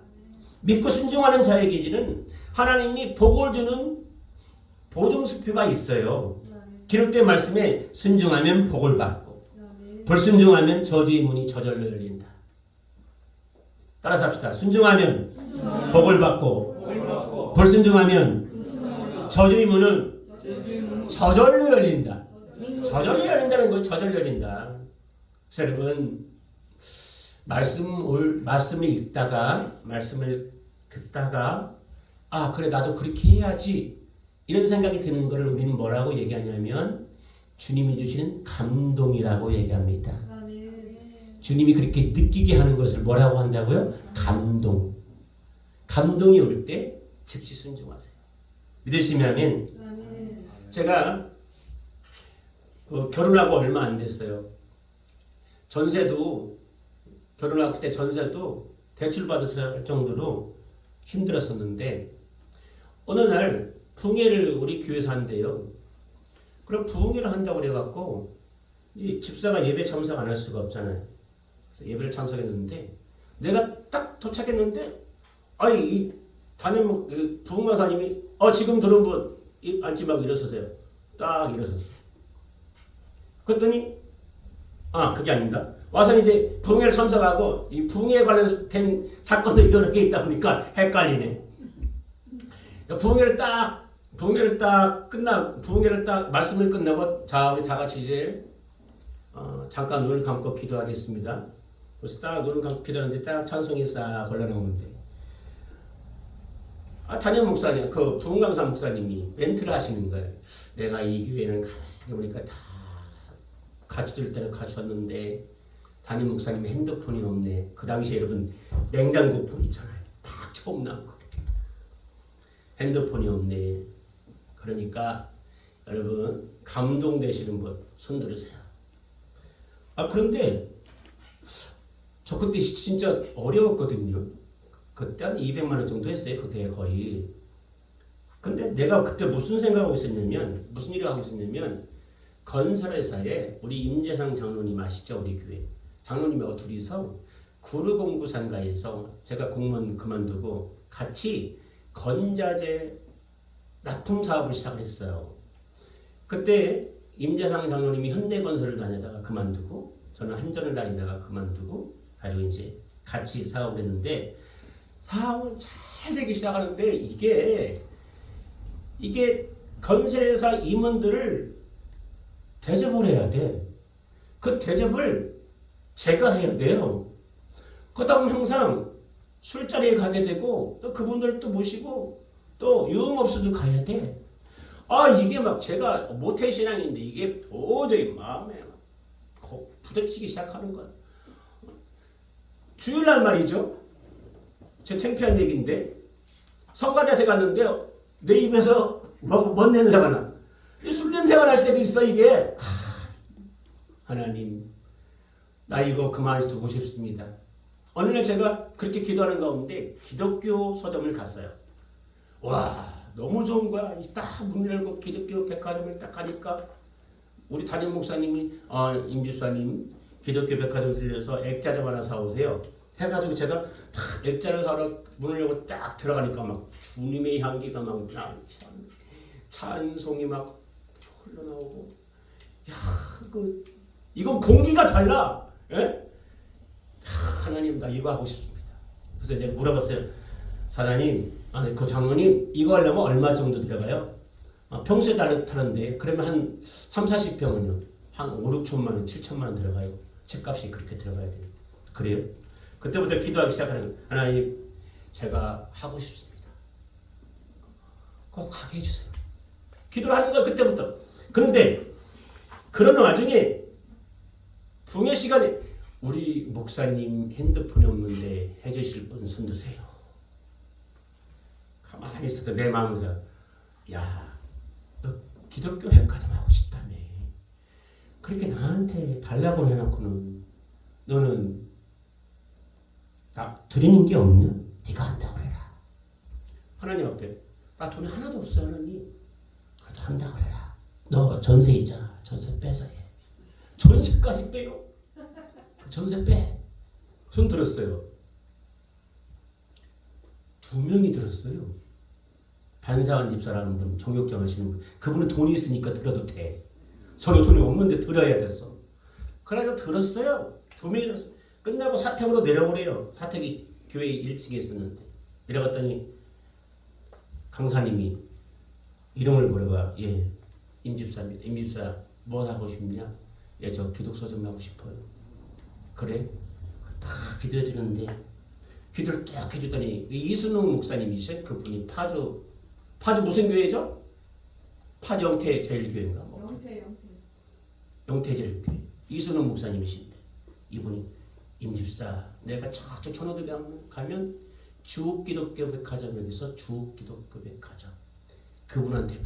믿고 순종하는 자의 기준은 하나님이 복을 주는 보증수표가 있어요. 기록된 말씀에 순종하면 복을 받고 불순종하면 저주의 문이 저절로 열린다. 따라서 합시다. 순종하면 복을 받고 불순종하면 저주의 문은 저절로 열린다. 저절로 열린다는 거예요. 저절로 열린다. 그래서 여러분 말씀을 읽다가 말씀을 듣다가 그래 나도 그렇게 해야지 이런 생각이 드는 것을 우리는 뭐라고 얘기하냐면 주님이 주시는 감동이라고 얘기합니다. 아멘. 주님이 그렇게 느끼게 하는 것을 뭐라고 한다고요? 감동. 감동이 올 때 즉시 순종하세요. 믿으시면 아멘. 제가 결혼하고 얼마 안 됐어요. 전세도 결혼할 때 전세도 대출받을 정도로 힘들었었는데 어느 날 부흥회를 우리 교회에서 한대요. 그럼 부흥회를 한다고 그래갖고 이 집사가 예배 참석 안 할 수가 없잖아요. 그래서 예배를 참석했는데 내가 딱 도착했는데 아니 이 담임 부흥강사님이 지금 들어온 분 앉지 말고 일어서세요. 딱 일어섰어. 그랬더니 그게 아닙니다. 와서 이제 부흥회를 참석하고 이 부흥회에 관련된 사건들이 여러 개 있다 보니까 헷갈리네. 부흥회를 딱 말씀을 끝나고 자 우리 다 같이 이제 잠깐 눈을 감고 기도하겠습니다. 그래서 딱 눈을 감고 기도하는데 딱 찬송이 싹 걸러나오는데 단임 목사님, 그 부흥강사 목사님이 멘트를 하시는 거예요. 내가 이 교회는 가만히 보니까 다 같이 들 때는 갖췄는데 담임 목사님이 핸드폰이 없네. 그 당시에 여러분 냉장고 폰 있잖아요. 딱 처음 나온 거. 핸드폰이 없네. 그러니까 여러분 감동되시는 분 손 들으세요. 그런데 저 그때 진짜 어려웠거든요. 그때 한 200만 원 정도 했어요. 그게 거의. 근데 내가 그때 무슨 생각하고 있었냐면 무슨 일을 하고 있었냐면 건설회사에 우리 임재상 장로님 아시죠? 우리 교회 장로님하고 둘이서 구르공구상가에서 제가 공무원 그만두고 같이 건자재 납품 사업을 시작했어요. 그때 임재상 장로님이 현대건설을 다니다가 그만두고 저는 한전을 다니다가 그만두고 가지고 이제 같이 사업을 했는데 사업은 잘 되기 시작하는데 이게 건설회사 임원들을 대접을 해야 돼. 그 대접을 제가 해야 돼요. 그러다 보면 항상 술자리에 가게 되고 또 그분들도 모시고 또 유흥업소도 가야 돼. 이게 막 제가 모태신앙인데 이게 도저히 마음에 부딪히기 시작하는 거야. 주일날 말이죠. 제 창피한 얘기인데 성가대에 갔는데 내 입에서 뭔 냄새가 나. 술 냄새가 날 때도 있어 이게. 하나님 나 이거 그만 두고 싶습니다. 어느 날 제가 그렇게 기도하는 가운데 기독교 서점을 갔어요. 와 너무 좋은 거야. 딱 문 열고 기독교 백화점을 딱 가니까 우리 담임 목사님이 임지수님 기독교 백화점 들려서 액자좀 하나 사오세요. 해가지고 제가 딱 액자를 사러 문을 열고 딱 들어가니까 막 주님의 향기가 막 찬송이 막 흘러나오고 이건 공기가 달라. 예? 하나님 나 이거 하고 싶습니다. 그래서 내가 물어봤어요. 사장님, 그 장로님 이거 하려면 얼마 정도 들어가요? 평소에 타는데 그러면 한 3, 40평은요. 한 5, 6천만 원, 7천만 원 들어가요. 책값이 그렇게 들어가야 돼요. 그래요? 그때부터 기도하기 시작하는 거예요. 하나님 제가 하고 싶습니다. 꼭 하게 해주세요. 기도를 하는 거예요. 그때부터. 그런데 그러는 와중에 붕의 시간에 우리 목사님 핸드폰이 없는데 해주실 분 손 드세요. 가만히 있어도 내 마음에서 야, 너 기독교 백화점 하고 싶다며. 그렇게 나한테 달라고 해놓고는 너는 나 드리는 게 없냐? 네가 한다고 해라. 하나님 앞에 나 돈이 하나도 없어 하나님. 그래도 한다고 해라. 너 전세 있잖아. 전세 빼서 해. 전세까지 빼요? 전세 빼. 손 들었어요. 2명이 들었어요. 반사한 집사라는 분, 정육점 하시는 분. 그분은 돈이 있으니까 들어도 돼. 저는 돈이 없는데 들어야 됐어. 그래서 들었어요. 2명이 들었어요. 끝나고 사택으로 내려오래요. 사택이 교회 1층에 있었는데. 내려갔더니 강사님이 이름을 물어봐. 예, 임집사입니다. 임집사 뭐 하고 싶냐? 예, 저 기독서 좀 하고 싶어요. 그래? 다 기도해 주는데 기도를 딱 해주더니 이순웅 목사님이셔. 그분이 파주 무슨 교회죠? 파주 영태제일교회인가? 영태제일교회. 이순웅 목사님이신데 이분이 임집사 내가 저쪽 천호동에 가면 주옥기독교 백화점 여기서 주옥기독교 백화점 그분한테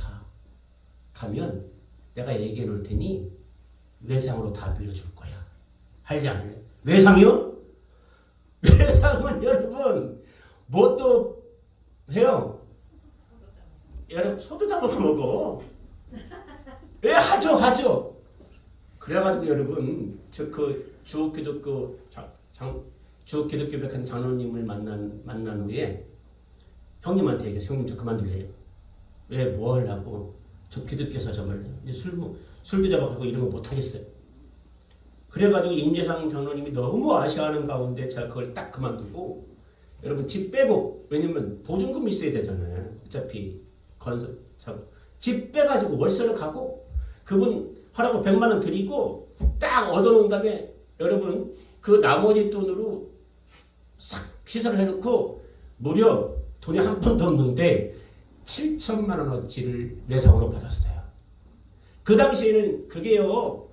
가면 내가 얘기해 놓을 테니 외상으로 다 빌려줄 거야. 할래 안 할래? 외상이요? 왜냐하면 여러분 뭐 또 해요? 여러분 소도 잡아 먹어. 왜 하죠. 그래가지고 여러분 저 그 주기독교 주기독교 백한 장로님을 만난 후에 형님한테 얘기해서 형님 저 그만둘래요. 왜 뭐 하려고? 저 기독교에서 정말 이제 술도 잡아가고 이런 거 못 하겠어요. 그래가지고 임재상 장로님이 너무 아쉬워하는 가운데 제가 그걸 딱 그만두고 여러분 집 빼고 왜냐면 보증금이 있어야 되잖아요. 어차피 건설 집 빼가지고 월세를 가고 그분 하라고 100만 원 드리고 딱 얻어놓은 다음에 여러분 그 나머지 돈으로 싹 시설을 해놓고 무려 돈이 한 푼도 없는데 7천만 원어치를 매상으로 받았어요. 그 당시에는 그게요.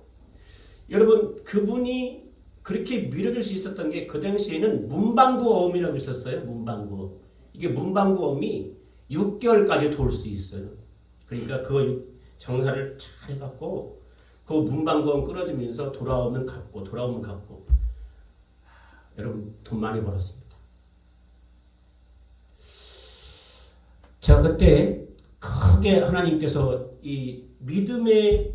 여러분 그분이 그렇게 밀어줄 수 있었던 게 그 당시에는 문방구어음이라고 있었어요. 문방구어음. 이게 문방구어음이 6개월까지 돌 수 있어요. 그러니까 그 장사를 잘 해갖고 그 문방구어음 끌어주면서 돌아오면 갚고 여러분 돈 많이 벌었습니다. 제가 그때 크게 하나님께서 이 믿음의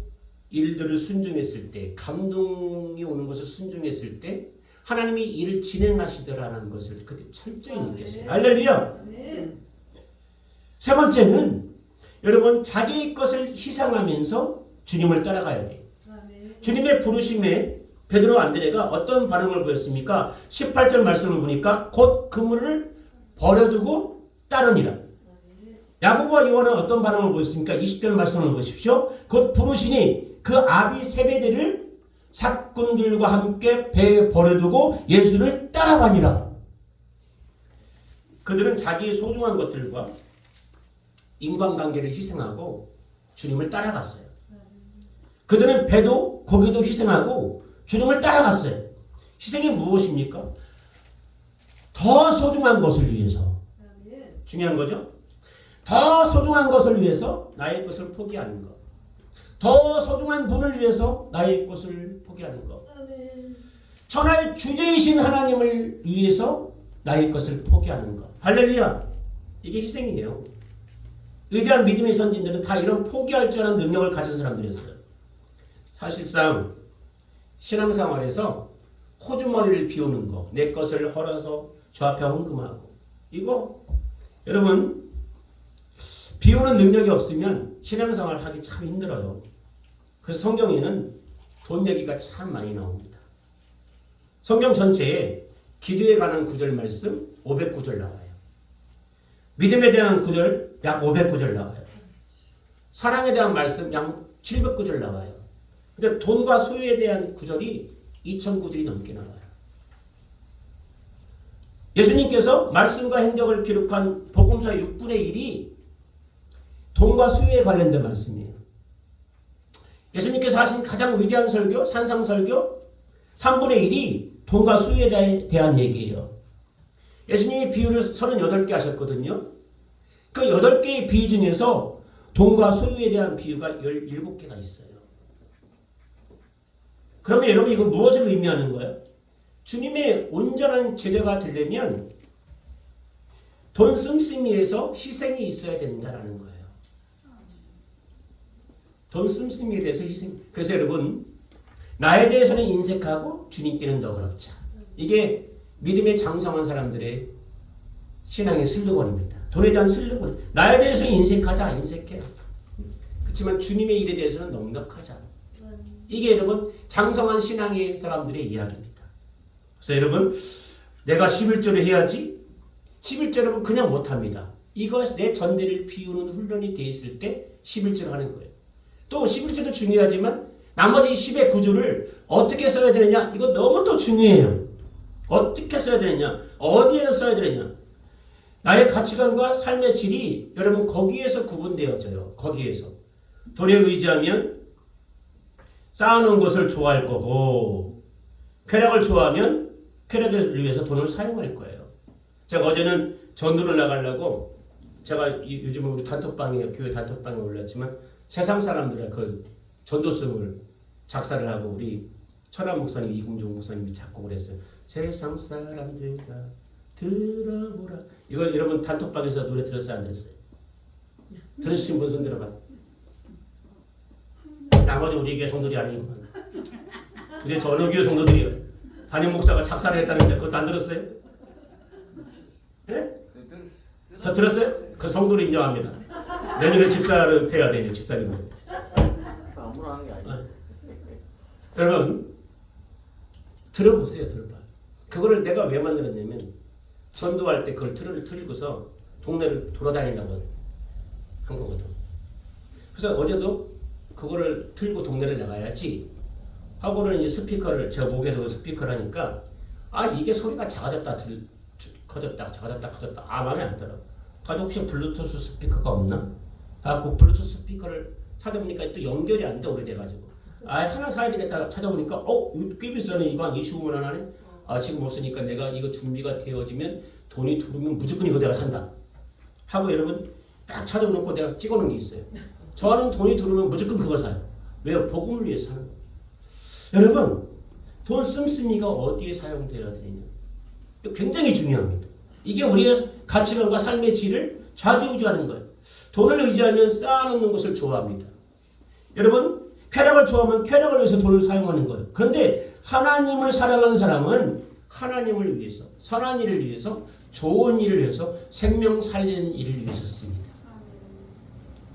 일들을 순종했을 때 감동이 오는 것을 순종했을 때 하나님이 일을 진행하시더라는 것을 그때 철저히 느꼈어요. 할렐루야. 세 번째는 여러분 자기의 것을 희생하면서 주님을 따라가야 돼요. 주님의 부르심에 베드로 안드레가 어떤 반응을 보였습니까? 18절 말씀을 보니까 곧 그물을 버려두고 따르니라. 야고보와 요한은 어떤 반응을 보였습니까? 20절 말씀을 보십시오. 곧 부르시니 그 아비 세베대를 사꾼들과 함께 배에 버려두고 예수를 따라가니라. 그들은 자기의 소중한 것들과 인간관계를 희생하고 주님을 따라갔어요. 그들은 배도 고기도 희생하고 주님을 따라갔어요. 희생이 무엇입니까? 더 소중한 것을 위해서. 중요한 거죠? 더 소중한 것을 위해서 나의 것을 포기하는 것. 더 소중한 분을 위해서 나의 것을 포기하는 것. 천하의 주제이신 하나님을 위해서 나의 것을 포기하는 것. 할렐루야. 이게 희생이에요. 위대한 믿음의 선진들은 다 이런 포기할 줄 아는 능력을 가진 사람들이었어요. 사실상 신앙생활에서 호주머니를 비우는 거, 내 것을 헐어서 주 앞에 헌금하고 이거 여러분 비우는 능력이 없으면 신앙생활 하기 참 힘들어요. 그래서 성경에는 돈 얘기가 참 많이 나옵니다. 성경 전체에 기도에 관한 구절 말씀 500구절 나와요. 믿음에 대한 구절 약 500구절 나와요. 사랑에 대한 말씀 약 700구절 나와요. 근데 돈과 소유에 대한 구절이 2000구절이 넘게 나와요. 예수님께서 말씀과 행적을 기록한 복음서 6분의 1이 돈과 수요에 관련된 말씀이에요. 예수님께서 하신 가장 위대한 설교, 산상설교 3분의 1이 돈과 수요에 대한 얘기예요. 예수님이 비유를 38개 하셨거든요. 그 8개의 비유 중에서 돈과 소유에 대한 비유가 17개가 있어요. 그러면 여러분 이건 무엇을 의미하는 거예요? 주님의 온전한 제자가 되려면 돈 씀씀이에서 희생이 있어야 된다는 거예요. 돈 씀씀이에 대해서 희생. 그래서 여러분 나에 대해서는 인색하고 주님께는 너그럽자. 이게 믿음에 장성한 사람들의 신앙의 슬로건입니다. 돈에 대한 슬로건. 나에 대해서 인색하자. 인색해. 그렇지만 주님의 일에 대해서는 넉넉하자. 이게 여러분 장성한 신앙의 사람들의 이야기입니다. 그래서 여러분 내가 11조를 해야지. 11조 여러분 그냥 못합니다. 이거 내 전대를 비우는 훈련이 돼 있을 때 11조를 하는 거예요. 또 11조도 중요하지만 나머지 10의 구조를 어떻게 써야 되느냐 이거 너무 또 중요해요. 어떻게 써야 되느냐 어디에서 써야 되느냐 나의 가치관과 삶의 질이 여러분 거기에서 구분되어져요. 거기에서 돈에 의지하면 쌓아놓은 것을 좋아할 거고 쾌락을 좋아하면 쾌락을 위해서 돈을 사용할 거예요. 제가 어제는 전도를 나가려고 제가 요즘 우리 단톡방에 교회 단톡방에 올렸지만 세상 사람들의 그 전도성을 작사를 하고 우리 천안 목사님 이금종 목사님이 작곡을 했어요. 세상 사람들아 들어보라. 이거 여러분 단톡방에서 노래 들었어요 안 들었어요? 들으신 분 손 들어봐. 나머지 우리 교회 성도들이 아니구만. 근데 저 어느 교회 성도들이요? 담임 목사가 작사를 했다는데 그것도 안 들었어요? 예? 다 들었어요? 그 성도를 인정합니다. 내년에 집사를 돼야 돼, 이제 집사님은. 아무나 하는 게 아니야. 여러분, 들어보세요, 들어봐. 그거를 내가 왜 만들었냐면, 전도할 때 그걸 틀고서 동네를 돌아다니려고 한 거거든. 그래서 어제도 그거를 틀고 동네를 나가야지 하고는 이제 스피커를, 제가 목에 두고 스피커를 하니까, 아, 이게 소리가 작아졌다, 커졌다, 작아졌다, 커졌다. 아, 마음에 안 들어. 가지고 혹시 블루투스 스피커가 없나? 아, 그 블루투스 스피커를 찾아보니까 또 연결이 안 돼, 오래돼가지고. 아, 하나 사야 되겠다 찾아보니까, 이거 꽤 비싸네. 이거 한 25만 원 하네? 아, 지금 없으니까 내가 이거 준비가 되어지면 돈이 들어오면 무조건 이거 내가 산다. 하고 여러분, 딱 찾아놓고 내가 찍어놓은 게 있어요. 저는 돈이 들어오면 무조건 그걸 사요. 왜요? 복음을 위해서 사는 거예요. 여러분, 돈 씀씀이가 어디에 사용되어야 되느냐? 굉장히 중요합니다. 이게 우리의 가치관과 삶의 질을 좌지우지하는 거예요. 돈을 의지하면 쌓아놓는 것을 좋아합니다. 여러분, 쾌락을 좋아하면 쾌락을 위해서 돈을 사용하는 거예요. 그런데 하나님을 사랑하는 사람은 하나님을 위해서, 선한 일을 위해서, 좋은 일을 위해서, 생명 살리는 일을 위해서 씁니다.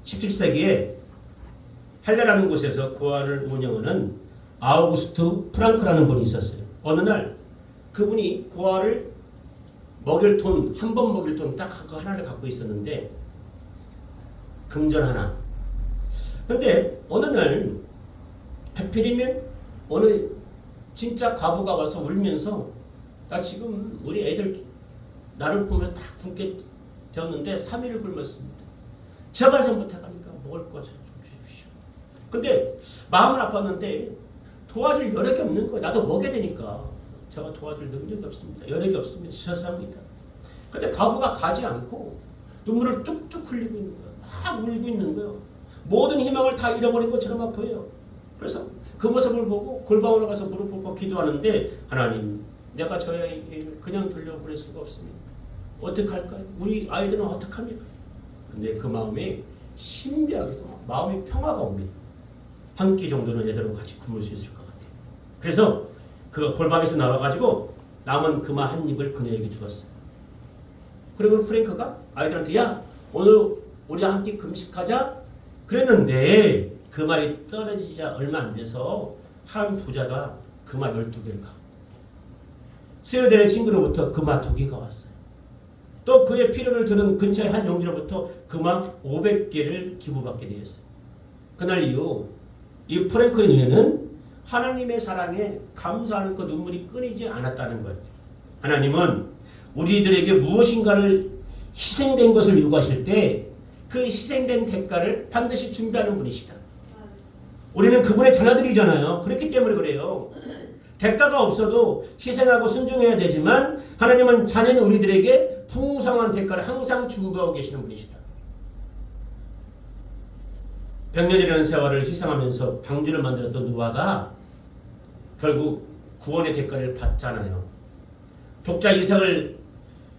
17세기에 헬레라는 곳에서 고아를 운영하는 아우구스트 프랑크라는 분이 있었어요. 어느 날 그분이 고아를 먹일 돈, 한 번 먹일 돈 딱 그 하나를 갖고 있었는데 금전 하나. 근데 어느 날 하필이면 어느 진짜 과부가 와서 울면서 나 지금 우리 애들 나를 보면서 다 굶게 되었는데 3일을 굶었습니다. 제발 좀 부탁하니까 먹을 거 좀 주십시오. 근데 마음은 아팠는데 도와줄 여력이 없는 거예요. 나도 먹여야 되니까. 제가 도와줄 능력이 없습니다. 여력이 없습니다. 죄송합니다. 근데 과부가 가지 않고 눈물을 뚝뚝 흘리고 있는 거예요. 막 울고 있는 거예요. 모든 희망을 다 잃어버린 것처럼 아파요. 그래서 그 모습을 보고 골방으로 가서 무릎 꿇고 기도하는데 하나님, 내가 저 아이를 그냥 돌려보낼 수가 없습니다. 어떡할까요? 우리 아이들은 어떡합니까? 근데 그 마음에 신비하게도 마음의 평화가 옵니다. 한 끼 정도는 얘들하고 같이 굶을 수 있을 것 같아요. 그래서 그 골방에서 나와가지고 남은 그마 한 입을 그녀에게 주었어요. 그리고 프랭크가 아이들한테 야, 오늘 우리 한 끼 금식하자 그랬는데 그 말이 떨어지자 얼마 안 돼서 한 부자가 금화 12개를 갖고 스웨덴의 친구로부터 금화 2개가 왔어요. 또 그의 필요를 들은 근처의 한 용지로부터 금화 500개를 기부받게 되었어요. 그날 이후 이 프랭크의 눈에는 하나님의 사랑에 감사하는 그 눈물이 끊이지 않았다는 거예요. 하나님은 우리들에게 무엇인가를 희생된 것을 요구하실 때 그 희생된 대가를 반드시 준비하는 분이시다. 우리는 그분의 자녀들이잖아요. 그렇기 때문에 그래요. 대가가 없어도 희생하고 순종해야 되지만 하나님은 자녀는 우리들에게 풍성한 대가를 항상 준비하고 계시는 분이시다. 100년이라는 세월을 희생하면서 방주를 만들었던 노아가 결국 구원의 대가를 받잖아요. 독자 이삭을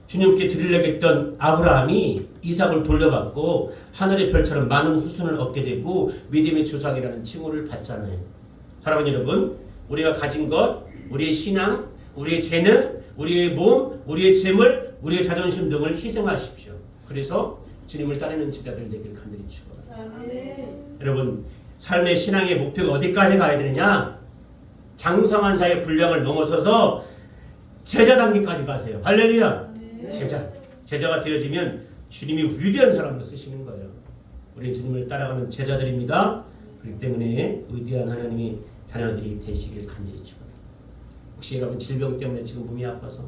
주님께 드리려고 했던 아브라함이 이삭을 돌려받고 하늘의 별처럼 많은 후손을 얻게 되고 믿음의 조상이라는 칭호를 받잖아요. 사랑하는 여러분, 우리가 가진 것, 우리의 신앙, 우리의 재능, 우리의 몸, 우리의 재물, 우리의 자존심 등을 희생하십시오. 그래서 주님을 따르는 제자들 되기를 간절히 축원합니다. 여러분, 삶의 신앙의 목표가 어디까지 가야 되느냐? 장성한 자의 분량을 넘어서서 제자 단계까지 가세요. 할렐루야. 제자가 되어지면 주님이 위대한 사람을 쓰시는 거예요. 우리 주님을 따라가는 제자들입니다. 그렇기 때문에 위대한 하나님의 자녀들이 되시길 간절히 축원합니다. 혹시 여러분 질병 때문에 지금 몸이 아파서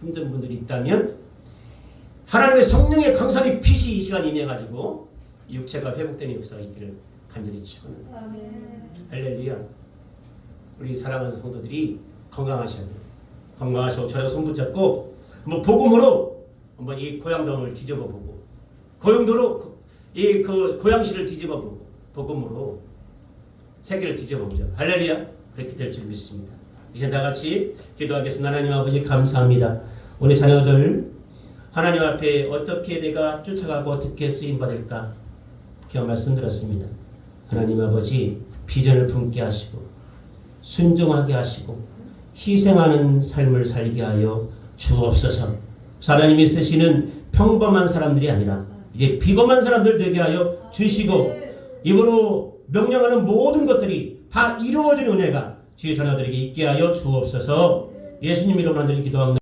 힘든 분들이 있다면 하나님의 성령의 강선이 빛이 이 시간 임해가지고 육체가 회복되는 역사가 있기를 간절히 축원합니다. 할렐루야. 우리 사랑하는 성도들이 건강하셔야 돼요. 건강하시고 저랑 손 붙잡고 한번 복음으로 한번 이 고향동을 뒤집어보고 고용도로 이 그 고향시를 뒤집어보고 복음으로 세계를 뒤집어보자. 할렐루야. 그렇게 될 줄 믿습니다. 이제 다 같이 기도하겠습니다. 하나님 아버지 감사합니다. 우리 자녀들 하나님 앞에 어떻게 내가 쫓아가고 어떻게 쓰임받을까 귀한 말씀 들었습니다. 하나님 아버지 비전을 품게 하시고 순종하게 하시고 희생하는 삶을 살게 하여 주옵소서. 하나님이 쓰시는 평범한 사람들이 아니라 이제 비범한 사람들 되게 하여 주시고 입으로 명령하는 모든 것들이 다 이루어지는 은혜가 주의 자녀들에게 있게 하여 주옵소서. 예수님 이름으로 기도합니다.